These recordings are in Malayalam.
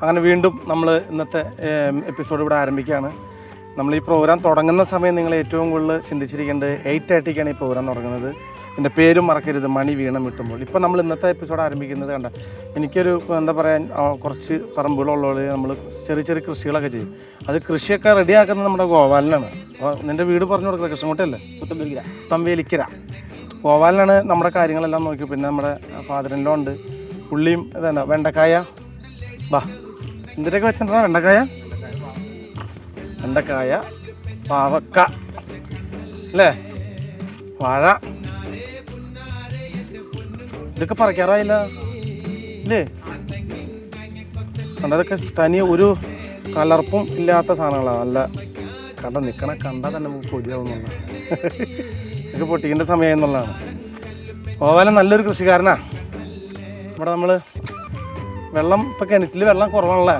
അങ്ങനെ വീണ്ടും നമ്മൾ ഇന്നത്തെ എപ്പിസോഡ് ഇവിടെ ആരംഭിക്കുകയാണ്. നമ്മൾ ഈ പ്രോഗ്രാം തുടങ്ങുന്ന സമയം നിങ്ങൾ ഏറ്റവും കൂടുതൽ ചിന്തിച്ചിരിക്കേണ്ടത് 8:30-ക്കാണ് ഈ പ്രോഗ്രാം തുടങ്ങുന്നത്. എൻ്റെ പേരും മറക്കരുത്, മണി വീണം വിട്ടുമ്പോൾ. ഇപ്പം നമ്മൾ ഇന്നത്തെ എപ്പിസോഡ് ആരംഭിക്കുന്നത് കണ്ട എനിക്കൊരു എന്താ പറയുക, കുറച്ച് പറമ്പുകളുള്ളവർ നമ്മൾ ചെറിയ ചെറിയ കൃഷികളൊക്കെ ചെയ്യും. അത് കൃഷിയൊക്കെ റെഡിയാക്കുന്നത് നമ്മുടെ ഗോപാലനാണ്. അപ്പോൾ നിൻ്റെ വീട് പറഞ്ഞു കൊടുക്കുന്നത് കൃഷ്ണൻകുട്ടിയല്ലേ? തമ്പേലിക്കര ഗോപാലനാണ് നമ്മുടെ കാര്യങ്ങളെല്ലാം നോക്കി. പിന്നെ നമ്മുടെ ഫാദറിൻലോ ഉണ്ട്, പുള്ളിയും ഇതന്നെ. വെണ്ടക്കായ ബാ എന്തിട്ടൊക്കെ വെച്ചിട്ടുണ്ടോ? വെണ്ടക്കായ, പാവക്ക അല്ലേ, വാഴ. ഇതൊക്കെ പറിക്കാറായില്ല ഇല്ലേ? കണ്ടതൊക്കെ തനി ഒരു കലർപ്പും ഇല്ലാത്ത സാധനങ്ങളാണ്. നല്ല കണ്ടാൽ തന്നെ നമുക്ക് കൊതിയാവുന്നുള്ള ഇതൊക്കെ പൊട്ടിക്കേണ്ട സമയം എന്നുള്ളതാണ്. ഗോപാലൻ നല്ലൊരു കൃഷിക്കാരനാണ്. ഇവിടെ നമ്മൾ വെള്ളം ഇപ്പം കിണറ്റിൽ വെള്ളം കുറവാണല്ലേ?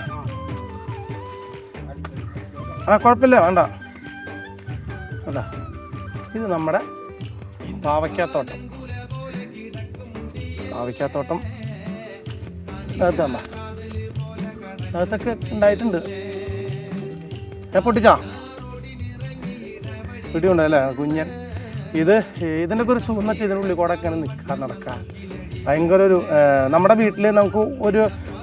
കുഴപ്പമില്ല, വേണ്ട. ഇത് നമ്മുടെ പാവയ്ക്കാത്തോട്ടം അകത്തൊക്കെ ഉണ്ടായിട്ടുണ്ട്. ഞാൻ പൊട്ടിച്ചാ പിടിയുണ്ടല്ലേ കുഞ്ഞൻ. ഇതിൻ്റെ ഒക്കെ ഒരു സുഖം വെച്ചാൽ ഇതിനുള്ളിൽ കൂടെ ഒക്കെ നടക്കാം. ഭയങ്കര ഒരു നമ്മുടെ വീട്ടിൽ നമുക്ക് ഒരു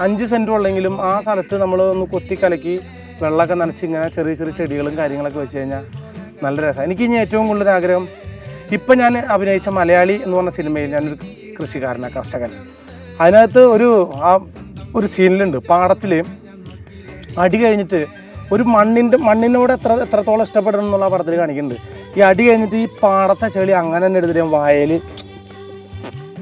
5 സെൻറ്റ് ഉള്ളെങ്കിലും ആ സ്ഥലത്ത് നമ്മൾ ഒന്ന് കൊത്തിക്കലക്കി വെള്ളമൊക്കെ നനച്ച് ഇങ്ങനെ ചെറിയ ചെറിയ ചെടികളും കാര്യങ്ങളൊക്കെ വെച്ച് കഴിഞ്ഞാൽ നല്ല രസമാണ്. എനിക്ക് ഇനി ഏറ്റവും കൂടുതൽ ആഗ്രഹം, ഇപ്പം ഞാൻ അഭിനയിച്ച മലയാളി എന്ന് പറഞ്ഞ സിനിമയിൽ ഞാനൊരു കർഷകൻ. അതിനകത്ത് ഒരു സീനിലുണ്ട്, പാടത്തിൽ അടി കഴിഞ്ഞിട്ട് ഒരു മണ്ണിനോട് എത്രത്തോളം ഇഷ്ടപ്പെടണം എന്നുള്ള പടത്തിൽ കാണിക്കുന്നുണ്ട്. ഈ അടി കഴിഞ്ഞിട്ട് ഈ പാടത്തെ ചെളി അങ്ങനെ തന്നെ എടുത്തിട്ട് വായൽ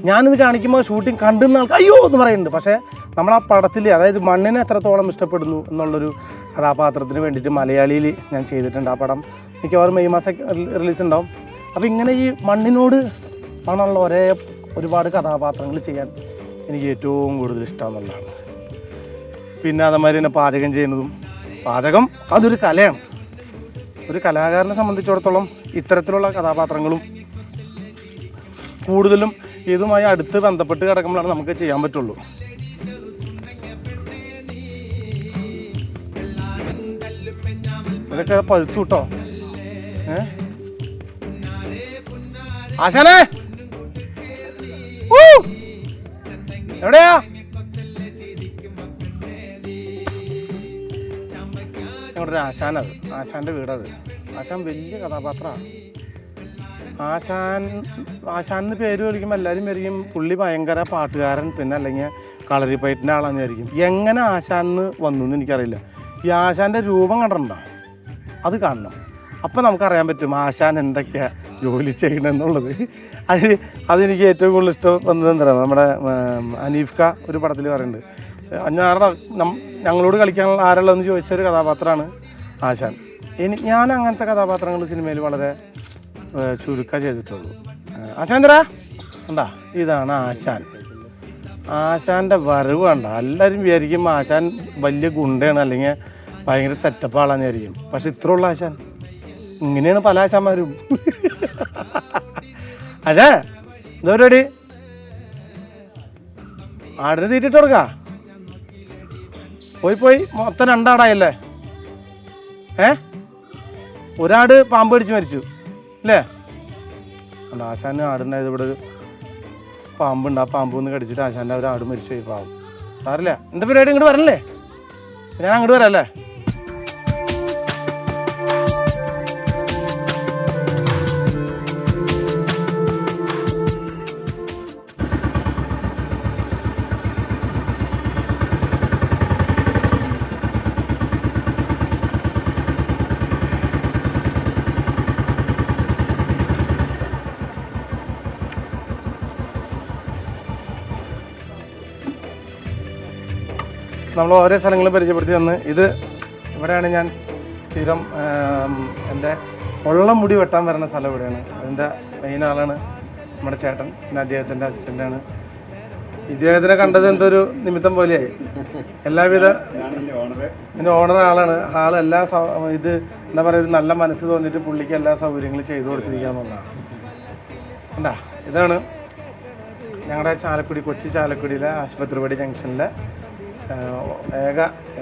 ഞാനിത് കാണിക്കുമ്പോൾ ഷൂട്ടിങ് കണ്ടുന്ന ആൾക്ക് അയ്യോ എന്ന് പറയുന്നുണ്ട്. പക്ഷേ നമ്മൾ ആ പടത്തിൽ, അതായത് മണ്ണിനെ എത്രത്തോളം ഇഷ്ടപ്പെടുന്നു എന്നുള്ളൊരു കഥാപാത്രത്തിന് വേണ്ടിയിട്ട് മലയാളിയിൽ ഞാൻ ചെയ്തിട്ടുണ്ട്. ആ പടം മിക്കവാറും മെയ് മാസം റിലീസ് ഉണ്ടാവും. അപ്പോൾ ഇങ്ങനെ ഈ മണ്ണിനോട് ആണുള്ള ഒരുപാട് കഥാപാത്രങ്ങൾ ചെയ്യാൻ എനിക്ക് ഏറ്റവും കൂടുതൽ ഇഷ്ടമെന്നുള്ളതാണ്. പിന്നെ അതേമാതിരി തന്നെ പാചകം ചെയ്യുന്നതും. പാചകം അതൊരു കലയാണ്. ഒരു കലാകാരനെ സംബന്ധിച്ചിടത്തോളം ഇത്തരത്തിലുള്ള കഥാപാത്രങ്ങളും കൂടുതലും ഇതുമായി അടുത്ത് ബന്ധപ്പെട്ട് കിടക്കുമ്പോഴാണ് നമുക്ക് ചെയ്യാൻ പറ്റുള്ളൂ. ഇതൊക്കെ പഴുത്തു കേട്ടോ. ആശാനേ എവിടെയാ? ഇവിടെ ഒരു ആശാനത്, ആശാൻ്റെ വീടത്. ആശാൻ വലിയ കഥാപാത്രമാണ്. ആശാനെന്ന് പേര് വിളിക്കുമ്പോൾ എല്ലാവരും വിചാരിക്കും പുള്ളി ഭയങ്കര പാട്ടുകാരൻ, പിന്നെ അല്ലെങ്കിൽ കളരിപ്പയറ്റിൻ്റെ ആളാന്ന് വിചാരിക്കും. എങ്ങനെ ആശാനെന്ന് വന്നു എന്ന് എനിക്കറിയില്ല. ഈ ആശാൻ്റെ രൂപം കണ്ടിട്ടുണ്ടോ? അത് കാണണം. അപ്പം നമുക്കറിയാൻ പറ്റും ആശാൻ എന്തൊക്കെയാണ് ജോലി ചെയ്യണമെന്നുള്ളത്. അതെനിക്ക് ഏറ്റവും കൂടുതൽ ഇഷ്ടം വന്നത് എന്താ, നമ്മുടെ അനീഫ്ക ഒരു പടത്തിൽ പറയുന്നുണ്ട്, ഞങ്ങളോട് കളിക്കാനുള്ള ആരുള്ളതെന്ന് ചോദിച്ചൊരു കഥാപാത്രമാണ് ആശാൻ. ഞാൻ അങ്ങനത്തെ കഥാപാത്രങ്ങൾ സിനിമയിൽ വളരെ ചുരുക്കം ചെയ്തിട്ടുള്ളൂ. ആശാൻ എന്തരാ കണ്ടാ, ഇതാണ് ആശാൻ. ആശാൻ്റെ വരവ് കണ്ട എല്ലാവരും വിചാരിക്കും ആശാൻ വലിയ ഗുണ്ടയാണ് അല്ലെങ്കിൽ ഭയങ്കര സെറ്റപ്പ് ആളാന്ന് വിചാരിക്കും. പക്ഷെ ഇത്രയുള്ള ആശാൻ ഇങ്ങനെയാണ് പല ആശാന്മാരും. ആശാ എന്താ പരിപാടി? ആടിന് തീറ്റിട്ട് കൊടുക്കാ? പോയി മൊത്തം 2 ആടായല്ലേ? ഒരാട് പാമ്പ് കടിച്ച് മരിച്ചു അല്ലേ? അല്ല, ആശാന് ആടുണ്ടായത് ഇവിടെ ഒരു പാമ്പുണ്ട്. ആ പാമ്പ് ഒന്ന് കടിച്ചിട്ട് ആശാൻ്റെ ഒരു ആട് മരിച്ചു പോയി. പാവം. സാറില്ല, എന്താ പരിപാടി? ഇങ്ങോട്ട് വരല്ലേ? ഞാൻ അങ്ങോട്ട് വരാം അല്ലേ? നമ്മൾ ഓരോ സ്ഥലങ്ങളും പരിചയപ്പെടുത്തി തന്ന്. ഇവിടെയാണ് ഞാൻ സ്ഥിരം എൻ്റെ ഉള്ള മുടി വെട്ടാൻ വരുന്ന സ്ഥലം ഇവിടെയാണ്. അതിൻ്റെ മെയിൻ ആളാണ് നമ്മുടെ ചേട്ടൻ. പിന്നെ അദ്ദേഹത്തിൻ്റെ അസിസ്റ്റൻ്റാണ്. ഇദ്ദേഹത്തിനെ കണ്ടത് എന്തൊരു നിമിത്തം പോലെയായി. എല്ലാവിധ ഇതിൻ്റെ ഓണർ ആളാണ്. എല്ലാ എന്താ പറയുക, ഒരു നല്ല മനസ്സ് തോന്നിയിട്ട് പുള്ളിക്ക് എല്ലാ സൗകര്യങ്ങളും ചെയ്തു കൊടുത്തിരിക്കാമെന്നുള്ളതാണ്. കണ്ടാ, ഇതാണ് ഞങ്ങളുടെ കൊച്ചി ചാലക്കുടിയിലെ ആശുപത്രിപടി ജംഗ്ഷനിലെ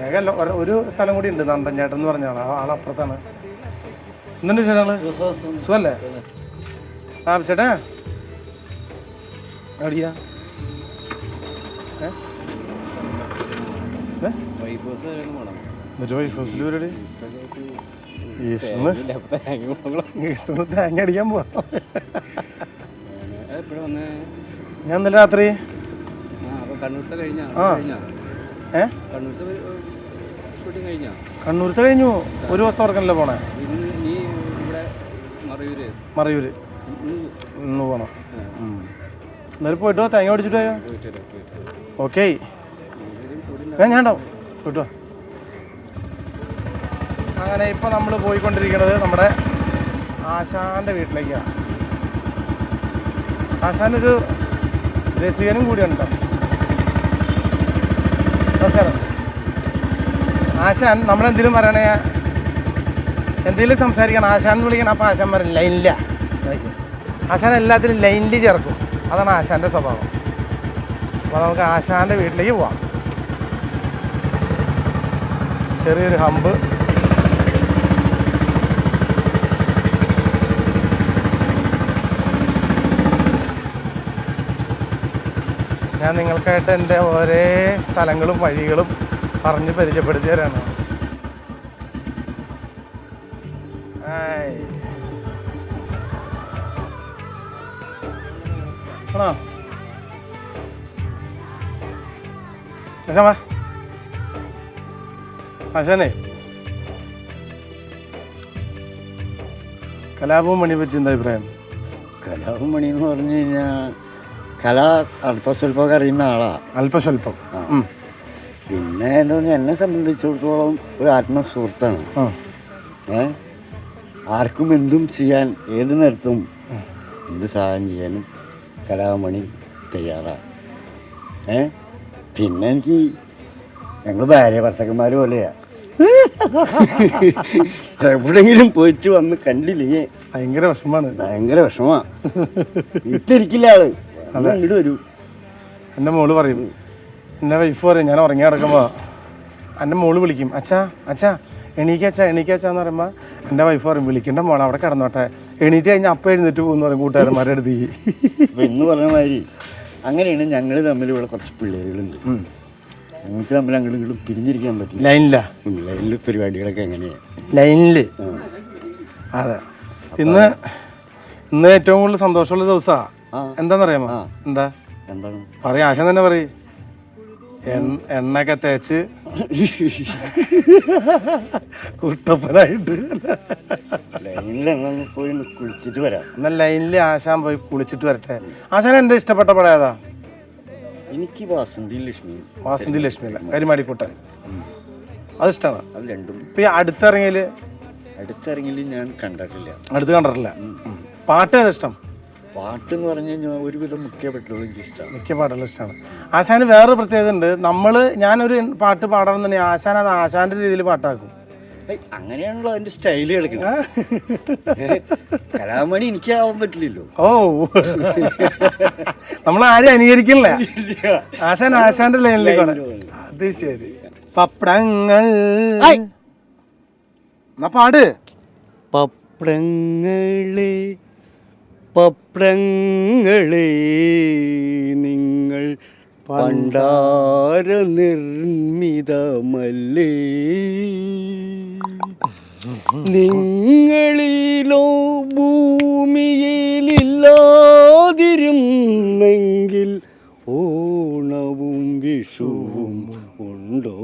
ഏകല്ല ഒരു സ്ഥലം കൂടി ഉണ്ട്, നന്ദൻ ചേട്ടൻ എന്ന് പറഞ്ഞ ആളപ്പുറത്താണ്. എന്തുണ്ട് ചേട്ടാ? സുഖല്ലേ? ആ ചേട്ടാ എവിടെയാ? വൈഫ് ഹൗസിൽ പരിപാടി ഈസ്റ്ററിന് തേങ്ങ അടിക്കാൻ പോവാ. ഞാൻ ഇന്നലെ രാത്രി കണ്ണൂരത്തെ കഴിഞ്ഞു. ഒരു ദിവസത്തെ ഉറക്കനല്ലേ പോണേ? മറയൂര് ഇന്ന് പോണം. എന്നാലും പോയിട്ടോ, തേങ്ങ ഓടിച്ചിട്ട് പോയോ? ഓക്കെ ഞാൻ ഉണ്ടാവും, പോയിട്ടോ. അങ്ങനെ ഇപ്പോൾ നമ്മൾ പോയിക്കൊണ്ടിരിക്കുന്നത് നമ്മുടെ ആശാൻ്റെ വീട്ടിലേക്കാണ്. ആശാനൊരു രസികനും കൂടിയാണ് കേട്ടോ. നമസ്കാരം. ആശാൻ നമ്മളെന്തെങ്കിലും പറയണേ, എന്തെങ്കിലും സംസാരിക്കണം, ആശാൻ വിളിക്കണം. അപ്പോൾ ആശാൻ പറയും ലൈനില്ല. ആശാൻ എല്ലാത്തിലും ലൈനിൽ ചേർക്കും. അതാണ് ആശാൻ്റെ സ്വഭാവം. അപ്പോൾ നമുക്ക് ആശാൻ്റെ വീട്ടിലേക്ക് പോവാം. ചെറിയൊരു ഹമ്പ്. ഞാൻ നിങ്ങൾക്കായിട്ട് എൻ്റെ ഓരോ സ്ഥലങ്ങളും വഴികളും പറഞ്ഞ് പരിചയപ്പെടുത്തി തരാണ്. ആണോ ആശാ? ആശാനെ, കലാപവും മണിയെ പറ്റി എന്താ അഭിപ്രായം? കലാപവും മണി എന്ന് പറഞ്ഞു കഴിഞ്ഞാൽ കല അല്പസ്വല്പമൊക്കെ അറിയുന്ന ആളാണ്. അല്പസ്വല്പം. പിന്നെ എന്താ പറഞ്ഞാൽ എന്നെ സംബന്ധിച്ചിടത്തോളം ഒരു ആത്മസുഹൃത്താണ്. ആർക്കും എന്തും ചെയ്യാൻ ഏത് നേരത്തും എന്ത് സഹായം ചെയ്യാനും കലാമണി തയ്യാറാണ്. പിന്നെ എനിക്ക് ഞങ്ങൾ ഭാര്യ ഭർത്താക്കന്മാർ പോലെയാണ്. എവിടെയെങ്കിലും പോയിട്ട് വന്ന് കണ്ടില്ലേ ഭയങ്കര വിഷമാണ്. ഭയങ്കര വിഷമാണ്. വീട്ടിലിരിക്കില്ല ആള്, അങ്ങോട്ട് വരൂ. എൻ്റെ മോള് പറയും, എൻ്റെ വൈഫ് പറയും, ഞാൻ ഉറങ്ങി കിടക്കുമ്പോൾ എൻ്റെ മോള് വിളിക്കും, അച്ഛാ അച്ഛാ എണീക്കച്ചാ എണീക്കച്ചാന്ന് പറയുമ്പോൾ എൻ്റെ വൈഫ് പറയും, വിളിക്കേണ്ട മോളെ അവിടെ കിടന്നോട്ടെ, എണീറ്റ് കഴിഞ്ഞാൽ അപ്പം എഴുന്നേറ്റ് പോകുന്നു പറയും കൂട്ടുകാരന്മാരുടെ അടുത്ത്. എന്ന് പറഞ്ഞ മാതിരി അങ്ങനെയാണ് ഞങ്ങൾ തമ്മിൽ. ഇവിടെ കുറച്ച് പിള്ളേരുകളുണ്ട്, ഞങ്ങൾക്ക് തമ്മിൽ അങ്ങോട്ടും ഇങ്ങോട്ടും പിരിഞ്ഞിരിക്കാൻ പറ്റില്ല. ലൈനിൽ പരിപാടികളൊക്കെ എങ്ങനെയാണ് ലൈനിൽ. അതെ, ഇന്ന് ഏറ്റവും കൂടുതൽ സന്തോഷമുള്ള ദിവസമാണ്. എന്താണെന്നറിയാമോ? എന്താണ് പറയാ? ആശാൻ തന്നെ പറയും. എണ്ണയൊക്കെ തേച്ച് കുട്ടപ്പനായിട്ട് പോയി കുളിച്ചിട്ട് വരാം. എന്നാൽ ലൈനിൽ ആശാൻ പോയി കുളിച്ചിട്ട് വരട്ടെ. ആശാൻ എൻ്റെ ഇഷ്ടപ്പെട്ട പടം ഏതാ? എനിക്ക് വാസന്തി ലക്ഷ്മി അല്ല, കരിമാടിക്കുട്ടൻ. അത് ഇഷ്ടമാണ്. അത് രണ്ടും. ഇപ്പം ഈ അടുത്തിറങ്ങിയിൽ ഞാൻ കണ്ടിട്ടില്ല. കണ്ടിട്ടില്ല. പാട്ട് ഏതാ ഇഷ്ടം? പാട്ടെന്ന് പറഞ്ഞു കഴിഞ്ഞാൽ ഒരുവിധം മിക്ക പാട്ടുകളും ഇഷ്ടമാണ്. ആശാന് വേറൊരു പ്രത്യേകത ഉണ്ട്. ഞാനൊരു പാട്ട് പാടണമെന്നുണ്ടെങ്കിൽ ആശാൻ അത് ആശാന്റെ രീതിയിൽ പാട്ടാക്കും. അങ്ങനെയാണല്ലോ അതിന്റെ സ്റ്റൈല് കളിക്കുന്നത്. കലാമണി എനിക്ക് ആവാൻ പറ്റില്ലല്ലോ. ഓ, നമ്മൾ ആരും അനുകരിക്കില്ല. ആശാൻ ആശാന്റെ ലൈനിലേക്കാണ്. അത് ശരി. പപ്പടങ്ങൾ എന്നാ പാട്. പപ്പടങ്ങളെ നിങ്ങൾ പണ്ടാര നിർമ്മിതമല്ലേ, നിങ്ങളിലോ ഭൂമിയിലില്ലാതിരുന്നെങ്കിൽ ഓണവും വിഷുവും ഉണ്ടോ?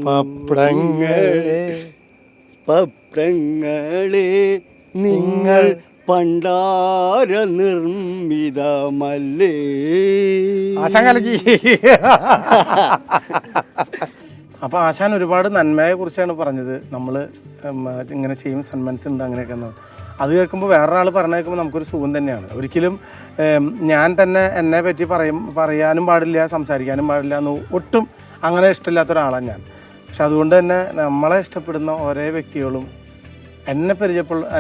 പപ്പടങ്ങളെ നിങ്ങൾ പണ്ടാര നിർമ്മിതമല്ലേ. ആശാൻ കലക്കി. അപ്പോൾ ആശാൻ ഒരുപാട് നന്മയെ കുറിച്ചാണ് പറഞ്ഞത്. നമ്മൾ ഇങ്ങനെ ചെയ്യും, സന്മനസ് ഉണ്ട് അങ്ങനെയൊക്കെ. അത് കേൾക്കുമ്പോൾ വേറൊരാൾ പറഞ്ഞു കേൾക്കുമ്പോൾ നമുക്കൊരു സുഖം തന്നെയാണ്. ഒരിക്കലും ഞാൻ തന്നെ എന്നെ പറ്റി പറയാനും പാടില്ല, സംസാരിക്കാനും പാടില്ല എന്ന് ഒട്ടും അങ്ങനെ ഇഷ്ടമില്ലാത്ത ഒരാളാണ് ഞാൻ. പക്ഷെ അതുകൊണ്ട് തന്നെ നമ്മളെ ഇഷ്ടപ്പെടുന്ന ഓരോ വ്യക്തികളും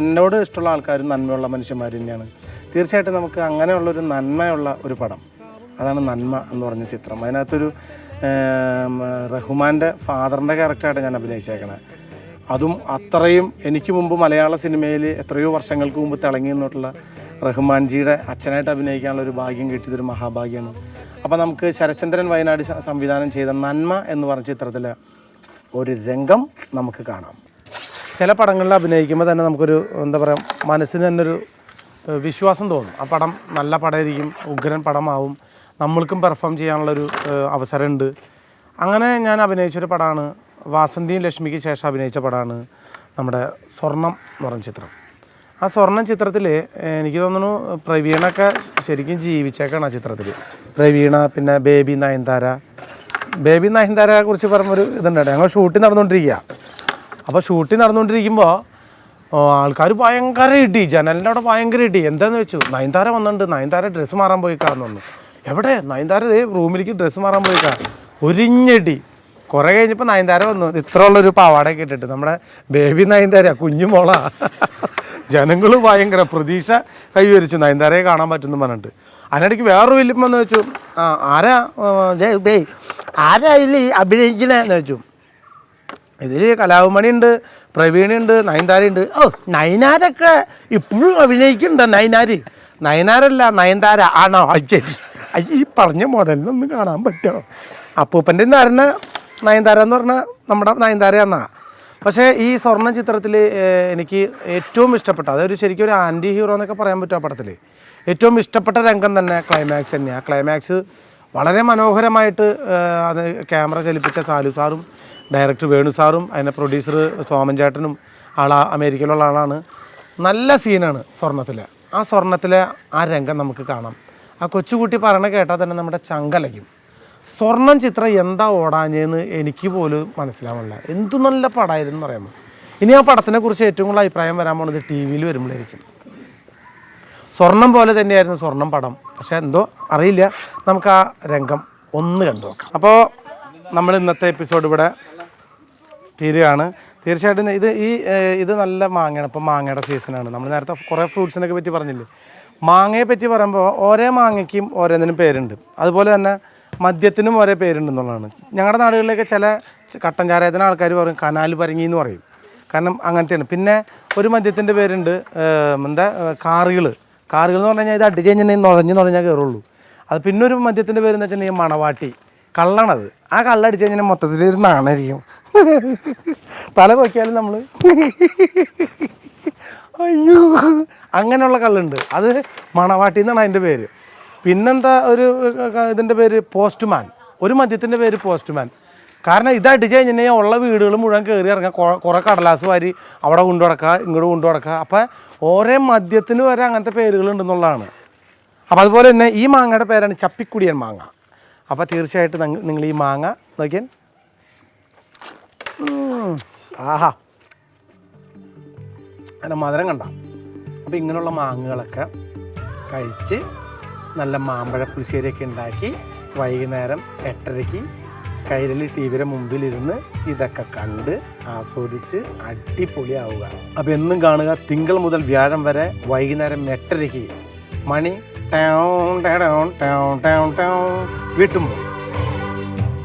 എന്നോട് ഇഷ്ടമുള്ള ആൾക്കാരും നന്മയുള്ള മനുഷ്യന്മാർ തന്നെയാണ്. തീർച്ചയായിട്ടും നമുക്ക് അങ്ങനെയുള്ളൊരു നന്മയുള്ള ഒരു പടം അതാണ് നന്മ എന്ന് പറഞ്ഞ ചിത്രം. അതിനകത്തൊരു റഹ്മാൻ്റെ ഫാദറിൻ്റെ ക്യാരക്ടറായിട്ട് ഞാൻ അഭിനയിച്ചേക്കണേ. അതും അത്രയും എനിക്ക് മുമ്പ് മലയാള സിനിമയിൽ എത്രയോ വർഷങ്ങൾക്ക് മുമ്പ് തിളങ്ങി നിന്നിട്ടുള്ള റഹ്മാൻജിയുടെ അച്ഛനായിട്ട് അഭിനയിക്കാനുള്ളൊരു ഭാഗ്യം കിട്ടിയതൊരു മഹാഭാഗ്യമാണ്. അപ്പോൾ നമുക്ക് ശരചന്ദ്രൻ വയനാട് സംവിധാനം ചെയ്ത നന്മ എന്ന് പറഞ്ഞ ചിത്രത്തിലെ ഒരു രംഗം നമുക്ക് കാണാം. ചില പടങ്ങളിൽ അഭിനയിക്കുമ്പോൾ തന്നെ നമുക്കൊരു എന്താ പറയുക, മനസ്സിന് തന്നെ ഒരു വിശ്വാസം തോന്നും. ആ പടം നല്ല പടമായിരിക്കും, ഉഗ്രൻ പടമാവും, നമ്മൾക്കും പെർഫോം ചെയ്യാനുള്ളൊരു അവസരമുണ്ട്. അങ്ങനെ ഞാൻ അഭിനയിച്ചൊരു പടമാണ്, വാസന്തിയും ലക്ഷ്മിക്ക് ശേഷം അഭിനയിച്ച പടമാണ് നമ്മുടെ സ്വർണം എന്ന് പറഞ്ഞ ചിത്രം. ആ സ്വർണം ചിത്രത്തിൽ എനിക്ക് തോന്നുന്നു പ്രവീണൊക്കെ ശരിക്കും ജീവിച്ചേക്കാണ് ആ ചിത്രത്തിൽ. പ്രവീണ, പിന്നെ ബേബി നയൻതാരയെ കുറിച്ച് പറഞ്ഞൊരു ഇതുണ്ട്. ഞങ്ങൾ ഷൂട്ടിംഗ് നടന്നുകൊണ്ടിരിക്കുക. അപ്പോൾ ഷൂട്ടിംഗ് നടന്നുകൊണ്ടിരിക്കുമ്പോൾ ആൾക്കാർ ഭയങ്കര ഇടി, ജനലിൻ്റെ അവിടെ ഭയങ്കര ഇടി. എന്താണെന്ന് വെച്ചു, നയൻതാര വന്നിട്ടുണ്ട്, നയൻതാര ഡ്രസ്സ് മാറാൻ പോയിക്കാന്ന് പറഞ്ഞു. എവിടെ? നയൻതാര റൂമിലേക്ക് ഡ്രസ്സ് മാറാൻ പോയിക്കാ. ഒരിഞ്ഞടി. കുറേ കഴിഞ്ഞപ്പോൾ നയൻതാര വന്നു, ഇത്ര ഉള്ളൊരു പാവാടയൊക്കെ ഇട്ടിട്ട്. നമ്മുടെ ബേബി നയൻതാര, കുഞ്ഞു മോള. ജനങ്ങൾ ഭയങ്കര പ്രതീക്ഷ കൈവരിച്ചു നയൻതാരയെ കാണാൻ പറ്റുമെന്ന് പറഞ്ഞിട്ട്. അതിനിടയ്ക്ക് വേറൊരു വലിയപ്പെന്ന് വെച്ചു, ആരാ ഇതിൽ അഭിനയിക്കണേന്ന് വെച്ചു. ഇതിൽ കലാഭമണിയുണ്ട്, പ്രവീണുണ്ട്, നയൻതാരയുണ്ട്. നയനാരൊക്കെ ഇപ്പോഴും അഭിനയിക്കുന്നുണ്ട്. നയനാരല്ല നയൻതാര ആണോ? ഈ പറഞ്ഞ മോഡലിനൊന്നും കാണാൻ പറ്റുമോ? അപ്പൂപ്പൻ്റെ നാരന നയൻതാര എന്ന് പറഞ്ഞാൽ നമ്മുടെ നയൻതാര എന്നാ. പക്ഷേ ഈ സ്വർണ്ണ ചിത്രത്തിൽ എനിക്ക് ഏറ്റവും ഇഷ്ടപ്പെട്ട, അതൊരു ശരിക്കും ഒരു ആൻറ്റി ഹീറോ എന്നൊക്കെ പറയാൻ പറ്റും ആ പടത്തിൽ. ഏറ്റവും ഇഷ്ടപ്പെട്ട രംഗം തന്നെ ക്ലൈമാക്സ് തന്നെയാണ്. ക്ലൈമാക്സ് വളരെ മനോഹരമായിട്ട് അത് ക്യാമറ ചലിപ്പിച്ച സാലു സാറും ഡയറക്ടർ വേണു സാറും അതിൻ്റെ പ്രൊഡ്യൂസർ സോമൻ ചേട്ടനും അമേരിക്കയിലുള്ള ആളാണ്. നല്ല സീനാണ് സ്വർണ്ണത്തിലെ. ആ സ്വർണ്ണത്തിലെ ആ രംഗം നമുക്ക് കാണാം. ആ കൊച്ചുകുട്ടി പറയണ കേട്ടാൽ തന്നെ നമ്മുടെ ചങ്കലയ്ക്കും. സ്വർണം ചിത്രം എന്താ ഓടാഞ്ഞെന്ന് എനിക്ക് പോലും മനസ്സിലാവില്ല. എന്തു നല്ല പടമായിരുന്നു എന്ന് പറയുമ്പോൾ. ഇനി ആ പടത്തിനെ കുറിച്ച് ഏറ്റവും കൂടുതൽ അഭിപ്രായം വരാൻ പോകുന്നത് ടി വിയിൽ വരുമ്പോഴായിരിക്കും. സ്വർണം പോലെ തന്നെയായിരുന്നു സ്വർണം പടം. പക്ഷേ എന്തോ അറിയില്ല. നമുക്ക് ആ രംഗം ഒന്ന് കണ്ടു നോക്കാം. അപ്പോൾ നമ്മൾ ഇന്നത്തെ എപ്പിസോഡ് ഇവിടെ തീരുകയാണ്. തീർച്ചയായിട്ടും ഇത് നല്ല മാങ്ങയാണ്. ഇപ്പോൾ മാങ്ങയുടെ സീസണാണ്. നമ്മൾ നേരത്തെ കുറേ ഫ്രൂട്ട്സിനൊക്കെ പറ്റി പറഞ്ഞില്ലേ. മാങ്ങയെ പറ്റി പറയുമ്പോൾ ഓരോ മാങ്ങയ്ക്കും ഓരോന്നിനും പേരുണ്ട്. അതുപോലെ തന്നെ മദ്യത്തിനും ഓരോ പേരുണ്ടെന്നുള്ളതാണ്. ഞങ്ങളുടെ നാടുകളിലേക്ക് ചില കട്ടൻ ചാരായത്തിന് ആൾക്കാർ പറയും കനാൽ പരങ്ങി എന്ന് പറയും. കാരണം അങ്ങനത്തെയാണ്. പിന്നെ ഒരു മദ്യത്തിൻ്റെ പേരുണ്ട് കാറുകൾ എന്ന് പറഞ്ഞു കഴിഞ്ഞാൽ ഇത് അടിച്ച് കഴിഞ്ഞാൽ നുഴഞ്ഞാൽ കയറുള്ളൂ. അത് പിന്നെ ഒരു മദ്യത്തിൻ്റെ പേരെന്ന് വെച്ചിട്ടുണ്ടെങ്കിൽ മണവാട്ടി, കള്ളണത്. ആ കള്ളടിച്ച് കഴിഞ്ഞാൽ മൊത്തത്തിൽ ഒരു നാണായിരിക്കും. തല നോക്കിയാലും നമ്മൾ അയ്യോ അങ്ങനെയുള്ള കള്ളുണ്ട്. അത് മണവാട്ടി എന്നാണ് അതിൻ്റെ പേര്. പിന്നെന്താ ഇതിൻ്റെ പേര് പോസ്റ്റ്മാൻ. ഒരു മദ്യത്തിൻ്റെ പേര് പോസ്റ്റ്മാൻ. കാരണം ഇത് അടിച്ച് കഴിഞ്ഞാൽ ഉള്ള വീടുകൾ മുഴുവൻ കയറി ഇറങ്ങാം. കുറേ കടലാസ് വാരി അവിടെ കൊണ്ടു നടക്കുക, ഇങ്ങോട്ട് കൊണ്ടു നടക്കുക. അപ്പോൾ ഓരോ മദ്യത്തിന് വരെ അങ്ങനത്തെ പേരുകളുണ്ടെന്നുള്ളതാണ്. അപ്പോൾ അതുപോലെ തന്നെ ഈ മാങ്ങയുടെ പേരാണ് ചപ്പിക്കുടിയൻ മാങ്ങ. അപ്പോൾ തീർച്ചയായിട്ടും നിങ്ങൾ ഈ മാങ്ങ നോക്കിയാൽ ആഹാ അതിൻ്റെ മധുരം കണ്ട. അപ്പോൾ ഇങ്ങനെയുള്ള മാങ്ങകളൊക്കെ കഴിച്ച് നല്ല മാമ്പഴ പുളിശ്ശേരിയൊക്കെ ഉണ്ടാക്കി വൈകുന്നേരം 8:30 കൈരളി ടി വിയുടെ മുമ്പിലിരുന്ന് ഇതൊക്കെ കണ്ട് ആസ്വദിച്ച് അടിപൊളിയാവുക. അപ്പോൾ എന്നും കാണുക. തിങ്കൾ മുതൽ വ്യാഴം വരെ വൈകുന്നേരം 8:30 മണി വീട്ടുമ്പോൾ